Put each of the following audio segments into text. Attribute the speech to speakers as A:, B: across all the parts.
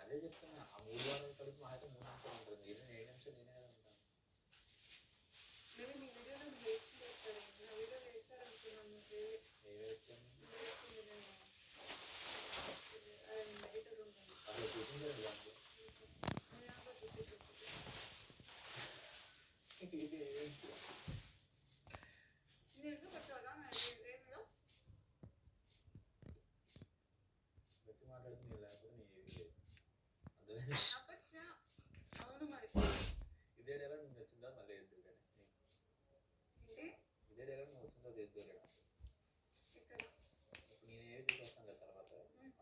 A: అదే చెప్తున్నా, ఆ 3 వారాలు కలిపి మా అయితే 3 నిమిషాలు ఉంటుంది. నేను 7 నిమిషాలు నేనే కదా ఉంటాను.
B: మేబీ నీ వీడియోలో రియాక్షన్ చేస్తాడు, నా వీడియో వేస్తారు అనుకున్నాను.
A: ఏ వచ్చాను
B: ఎడిటర్ ఉంటాను
A: అసలు చూపించలేదు దాంట్లో.
B: నేను పెట్టాలా ఏంలో
A: పెట్టి మాట్లాడుతుంది లేకపోతే నీ ఏమీ లేదు. అందుకని
B: అవును మరి
A: ఇదే డైలాగ్ నువ్వు వచ్చిందా మళ్ళీ ఎద్దు కానీ ఇదే డైలాగ్ నువ్వు వచ్చిందో ఎద్దు లేదా ఇప్పుడు నేను ఏవి తీసుకొస్తాను కదా తర్వాత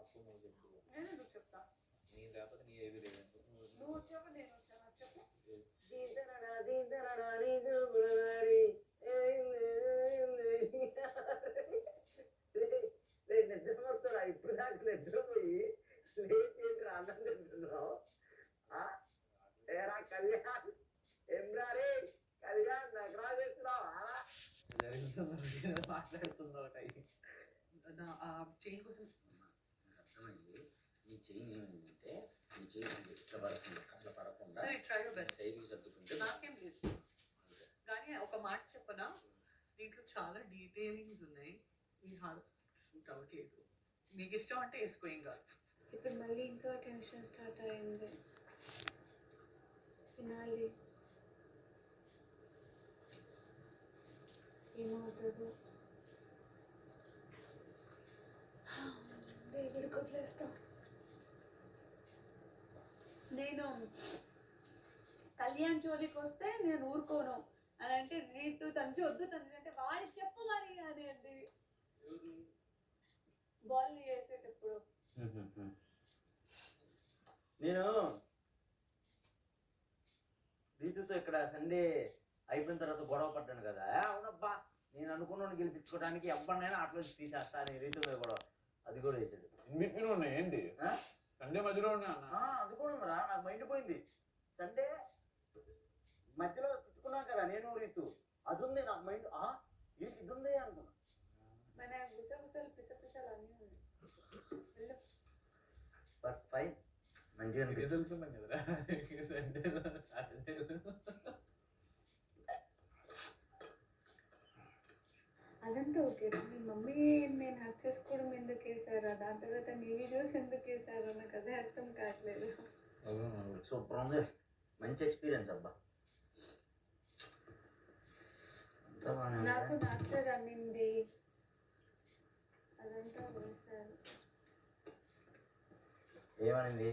A: అప్పుడు నువ్వు చెప్తూ
B: నేను చెప్తా.
A: నేను లేకపోతే నీ ఏవి లేదు
B: నువ్వు వచ్చావు నేను వచ్చాను చెప్పు.
C: నిద్ర మొత్తం ఇప్పుడు దాకా నిద్రపోయి లేచి అన్నం తింటున్నావు. ఏరా కళ్యాణ్ ఎంబ్రారీ కళ్యాణ్ నగరా చేస్తున్నావా?
A: మాట్లాడుతున్నావు
B: చైన్ కోసం
C: అర్థమైంది. నీ చెయ్యి ఏమైందంటే నీ చెయ్యి ఇట్లా పడుతుంది, అట్లా పడకుండా సైడ్కి సర్దుకుంటే
B: నాకేం లేదు. కానీ ఒక మాట చెప్పనా, దీంట్లో చాలా డీటెయిలింగ్స్ ఉన్నాయి. ఈ హార్ట్ సూట్ అవ్వట్లేదు. నీకు ఇష్టం అంటే వేసుకో, ఏం కాదు.
D: ఇప్పుడు మళ్ళీ ఇంకా టెన్షన్ స్టార్ట్ అయింది. తినాలి, ఏమవుతుందో దేవుడికి వదిలేస్తా. నేను కళ్యాణ్ జోలికి వస్తే నేను ఊరుకోను అని అంటే, నీతో తండ్రి వద్దు తండ్రి అంటే వాడికి చెప్పు మరి అని అంది. బాల్ వేసేటప్పుడు
C: నేను రీతుతో ఇక్కడ సండే అయిపోయిన తర్వాత గొడవ పడ్డాను కదా. అవునబ్బా, నేను అనుకున్నాను గెలిపించుకోవడానికి ఎవరినైనా అట్లా తీసేస్తా అని రీతుతో గొడవ అది కూడా వేసాడు.
A: ఏంటి సండే మధ్యలో
C: అది కూడా ఉందా? నాకు మైండ్ పోయింది. సండే మధ్యలో తిట్టుకున్నాం కదా నేను రీతు, అది ఉంది నాకు మైండ్. ఏంటి ఇది ఉంది అనుకున్నా.
D: మన గుసగుసలు పిసపిసలు అన్నీ ఉన్నాయి.
C: బట్ ఫైన్, మంచిగా
A: వెళ్తున్నాం కదరా సండేలో సాటర్డేలో.
D: అదంతా ఓకే. మీ మమ్మీ నేను హక్ చేసుకోవడం ఎందుకు వేసారా, దాని తర్వాత నీ వీడియోస్ ఎందుకు వేసారో నాకు అదే అర్థం కావట్లేదు.
C: సూపర్ ఉంది, మంచి ఎక్స్పీరియన్స్ అబ్బా.
D: నాకు నాచర్ అనింది, అదంతా వేశారు.
C: ఏమనింది?